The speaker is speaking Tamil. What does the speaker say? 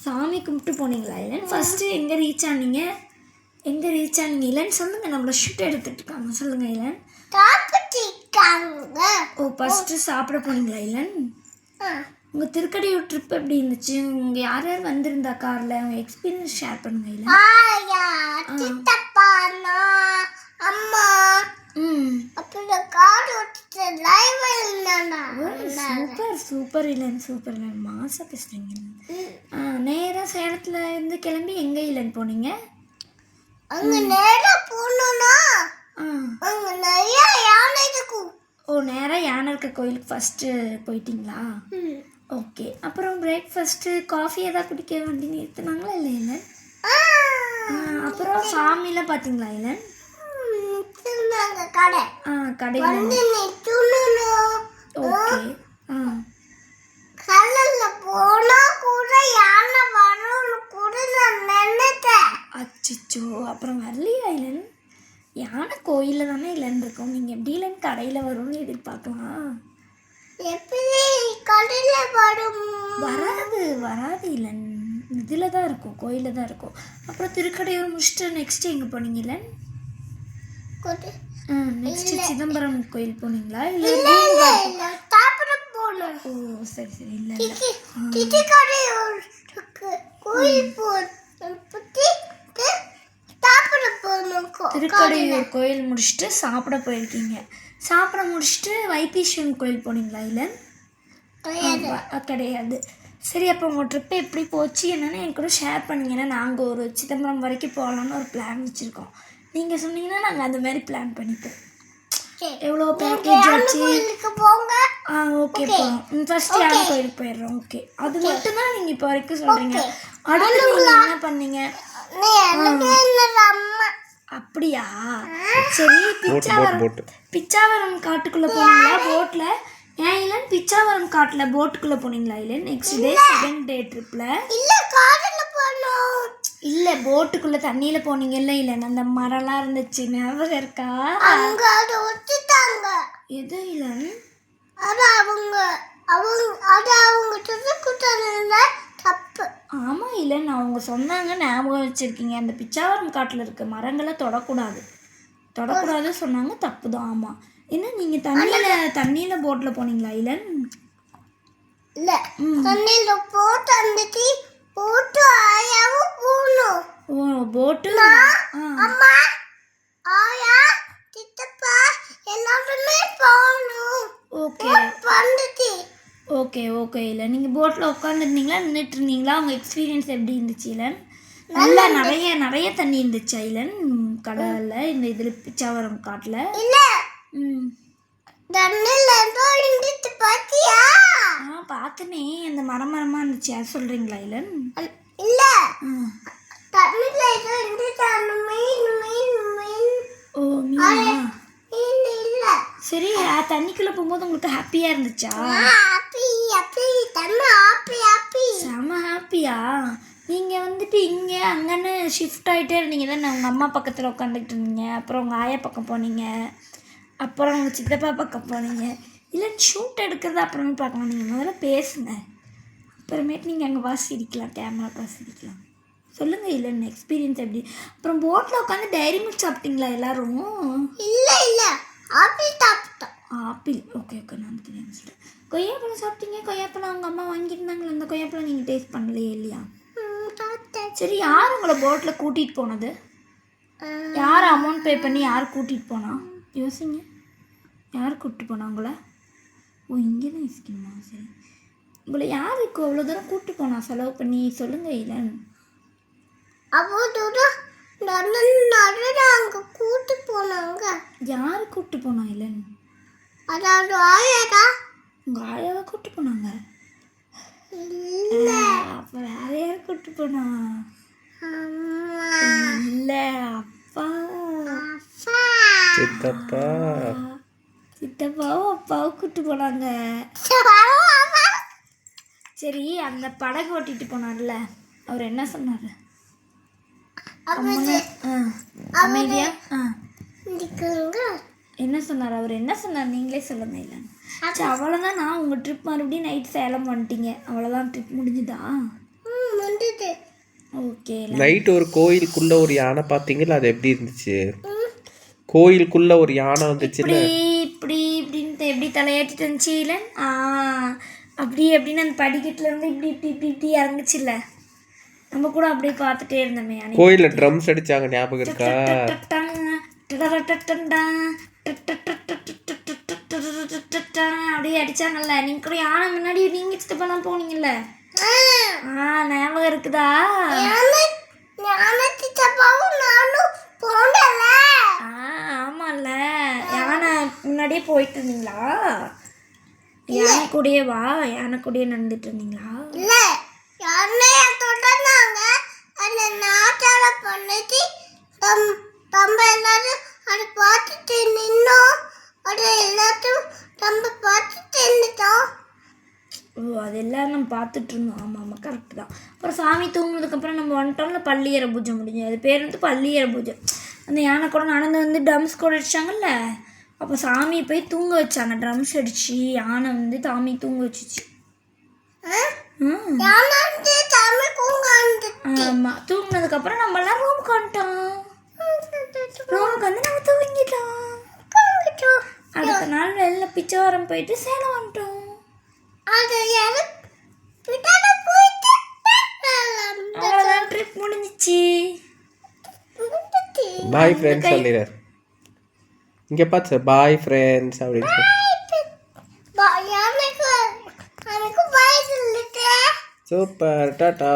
சாமி கும்பிட்டு போனீங்களா இல்லைன்னு ஃபஸ்ட்டு எங்கே ரீச் ஆனீங்க இல்லைன்னு சொல்லுங்கள். நம்மளை ஷூட் எடுத்துகிட்டு இருக்காங்க. சொல்லுங்கள் இல்லைன்னு. ஓ ஃபஸ்ட்டு சாப்பிட போனீங்களா இல்லைன்னு. உங்கள் திருக்கடையூர் ட்ரிப் எப்படி இருந்துச்சு? உங்கள் யார் யார் வந்திருந்தா காரில்? உங்கள் எக்ஸ்பீரியன்ஸ் ஷேர் பண்ணுங்க இல்லை. சூப்பர் இல்லைன்னு மாசா பேசுறீங்க. நேராக சேலத்தில் இருந்து கிளம்பி எங்கே இல்லைன்னு போனீங்க? ஓ நேராக யானை இருக்க கோயிலுக்கு ஃபஸ்ட்டு போயிட்டீங்களா? ஓகே. அப்புறம் பிரேக்ஃபாஸ்ட்டு காஃபி எதாவது குடிக்க வண்டி நிறுத்தினாங்களா இல்லை இல்லை? அப்புறம் சாமிலாம் பார்த்தீங்களா இல்லை? கடை ஓகே. அச்சோ அப்புறம் வரலையா இல்லைன்னு? யானை கோயிலில் தானே இல்லைன்னு இருக்கோம். நீங்கள் எப்படி இல்லைன்னு கடையில் வரும்னு எதிர்பார்க்கலாம். வராது இல்லைன்னு இதில் தான் இருக்கும், கோயிலில் தான் இருக்கும். அப்புறம் திருக்கடையூர் முடிச்சுட்டு நெக்ஸ்ட்டு எங்கே போனீங்க இல்லைன்னு? நெக்ஸ்ட்டு சிதம்பரம் கோயில் போனீங்களா இல்லை? ஓ சரி இல்லை திருக்கடையூர் கோயில் முடிச்சுட்டு சாப்பிட போயிருக்கீங்க. சாப்பிட முடிச்சுட்டு வைத்தீஸ்வரன் கோயில் போனீங்களா இல்லை? கிடையாது. சரி, அப்போ உங்கள் ட்ரிப்பு எப்படி போச்சு என்னென்னு என் கூட ஷேர் பண்ணிங்கன்னா நாங்கள் ஒரு சிதம்பரம் வரைக்கும் போகலான்னு ஒரு பிளான் வச்சுருக்கோம். நீங்கள் சொன்னீங்கன்னா நாங்கள் அந்த மாதிரி பிளான் பண்ணிப்போம். எவ்வளோ பேக்கேஜ் ஆச்சு? ஓகே போகிறோம். ஃபஸ்ட்டு யானை கோயிலுக்கு போயிடுறோம். ஓகே, அது மட்டும்தான் நீங்கள் இப்போ வரைக்கும் சொல்கிறீங்க. அடுத்து நீங்கள் என்ன பண்ணீங்க? அப்படியா? சரி, பிச்சாவரம் காட்டுக்குள்ளே போனீங்களா போட்டில்? ஏன் இல்லைன்னு பிச்சாவரம் காட்டில் போட்டுக்குள்ளே போனீங்களா இல்லை? நெக்ஸ்ட் டே செகண்ட் டே ட்ரிப்பில் இல்லை போட்டுக்குள்ளே தண்ணியில் போனீங்கல்ல இல்லைன்னு? அந்த மரம்லாம் இருந்துச்சு, ஞாபகம் இருக்கா? எது இல்லைன்னு? ஆமாம் இல்லைன்னு அவங்க சொன்னாங்க, ஞாபகம் வச்சுருக்கீங்க. அந்த பிச்சாவரம் காட்டில் இருக்க மரங்களை தொடக்கூடாது சொன்னாங்க, தப்பு தான். ஆமாம். என்ன நீங்கள் தண்ணியில் போட்டில் போனீங்களா இல்லைன்னு? இல்லை, ஓ போட்டு ஓகே இல்லை நீங்கள் போட்டில் உட்காந்துருந்தீங்களா நின்றுட்டு இருந்தீங்களா? உங்கள் எக்ஸ்பீரியன்ஸ் எப்படி இருந்துச்சு இல்லைன்னு? நல்லா நிறைய தண்ணி இருந்துச்சா இல்லைன்னு கடலில்? இந்த இதில் பிச்சாவரம் காட்டில் பார்த்தனே, அந்த மரமாக இருந்துச்சு, அது சொல்கிறீங்களா இல்லைன்னு? ஓ மீனா? சரி, தண்ணிக்குள்ளே போகும்போது உங்களுக்கு ஹாப்பியாக இருந்துச்சா? செம ஹாப்பியா? நீங்கள் வந்துட்டு இங்கே அங்கன்னு ஷிஃப்ட் ஆகிட்டே இருந்தீங்க தானே? உங்கள் அம்மா பக்கத்தில் உட்காந்துக்கிட்டு இருந்தீங்க, அப்புறம் உங்கள் ஆயா பக்கம் போனீங்க, அப்புறம் உங்கள் சித்தப்பா பக்கம் போனீங்க. இல்லைன்னு ஷூட் எடுக்கிறது அப்புறமே பார்க்கலாம். நீங்கள் முதல்ல பேசுங்க, அப்புறமேட்டு நீங்கள் அங்கே சிரிக்கலாம், கேமரா சிரிக்கலாம். சொல்லுங்கள் இல்லைன்னு எக்ஸ்பீரியன்ஸ் எப்படி? அப்புறம் போட்டில் உட்காந்து டைரி மில்க் சாப்பிட்டீங்களா எல்லோரும்? இல்லை ஆப்பிள். ஓகே நான் தெரியும். கொய்யாப்பழம் சாப்பிட்டீங்க. கொய்யாப்பழம் அவங்க அம்மா வாங்கியிருந்தாங்களே, அந்த கொய்யாப்பழம் நீங்கள் டேஸ்ட் பண்ணலையே இல்லையா? சரி, யார் உங்களை போட்டில் கூட்டிகிட்டு போனது? யார் அமௌண்ட் பே பண்ணி யார் கூட்டிகிட்டு போனா? யோசிங்க, யார் கூப்பிட்டு போனா உங்களை? ஓ இங்கே தான் யோசிக்கணுமா? சரி, உங்களை யாருக்கு அவ்வளோ தூரம் கூப்பிட்டு போனா செலவு பண்ணி? சொல்லுங்கள் இல்லைன்னு. யாரு கூப்பிட்டு போனா இல்லைன்னு? உங்க ஆயாவை கூப்பிட்டு போனாங்க. அப்போ வேற யார் கூப்பிட்டு போனா? இல்லை, அப்பா சித்தப்பாவும் அப்பாவும் கூப்பிட்டு போனாங்க. சரி, அந்த படகு ஓட்டிட்டு போனார்ல, அவர் என்ன சொன்னார்? அமைதியா என்ன சொன்னார்? அவர் என்ன சொன்னார் நீங்களே சொல்லுங்க இல்லைன்னு. சரி, அவ்வளோதான். நான் உங்கள் ட்ரிப் மறுபடியும் நைட் சேலம் வந்துட்டீங்க, அவ்வளோதான் ட்ரிப் முடிஞ்சுதா? ஓகே. நைட்டு ஒரு கோயிலுக்குள்ள ஒரு யானை பார்த்தீங்களா? அது எப்படி இருந்துச்சு? கோயிலுக்குள்ள ஒரு யானை வந்துச்சுல்ல, இப்படி இப்படின்னு எப்படி தலையாட்டிட்டு இருந்துச்சு இல்லை? அப்படி அப்படின்னு அந்த படிக்கட்டுல இருந்து இப்படி இப்படி இப்படி இப்படி இறங்குச்சுல்ல, நம்ம கூட அப்படியே பார்த்துட்டே இருந்தோமே. கோயிலில் ட்ரம்ஸ் அடிச்சாங்க, ஞாபகம் இருக்கா? அப்படியே அடிச்சாங்கல்ல. நீங்க கூட யானை முன்னாடி நீங்க சித்தப்பெல்லாம் போனீங்கல்ல, ஞாபகம் இருக்குதா? ஆமாம்ல, யானை முன்னாடியே போயிட்டு இருந்தீங்களா? யானை கூடயே வா, யானை கூடயே நடந்துட்டு இருந்தீங்களா? ஓ, அதெல்லாம் நம்ம பார்த்துட்டு இருந்தோம். ஆமாம் ஆமாம், கரெக்டு தான். அப்புறம் சாமி தூங்குனதுக்கப்புறம் நம்ம வந்துட்டோம்ல, பள்ளியற பூஜை முடிஞ்சு. அது பேர் வந்து பள்ளியற பூஜை. அந்த யானை கூட நடந்து வந்து ட்ரம்ஸ் கூட அடிச்சாங்கல்ல, அப்போ சாமியை போய் தூங்க வச்சாங்க. ட்ரம்ஸ் அடிச்சு யானை வந்து சாமி தூங்க வச்சிச்சு. ஆமாம், தூங்கினதுக்கப்புறம் நம்மளாம் ரூமுக்கு வந்துட்டோம். ரூமுக்கு வந்து நம்ம தூங்கிட்டோம். அடுத்த நாள் வெளில பிச்சைவாரம் போயிட்டு சேலம் வந்துட்டோம். அவ்வளோதான், ட்ரிப் முடிஞ்சிச்சு. பாய் ஃப்ரெண்ட்ஸ் சொல்லிடுறார். இங்கே பார்த்து சார், பாய் ஃப்ரெண்ட்ஸ் அப்படின்னு சொல்லி. சூப்பர், டாடா.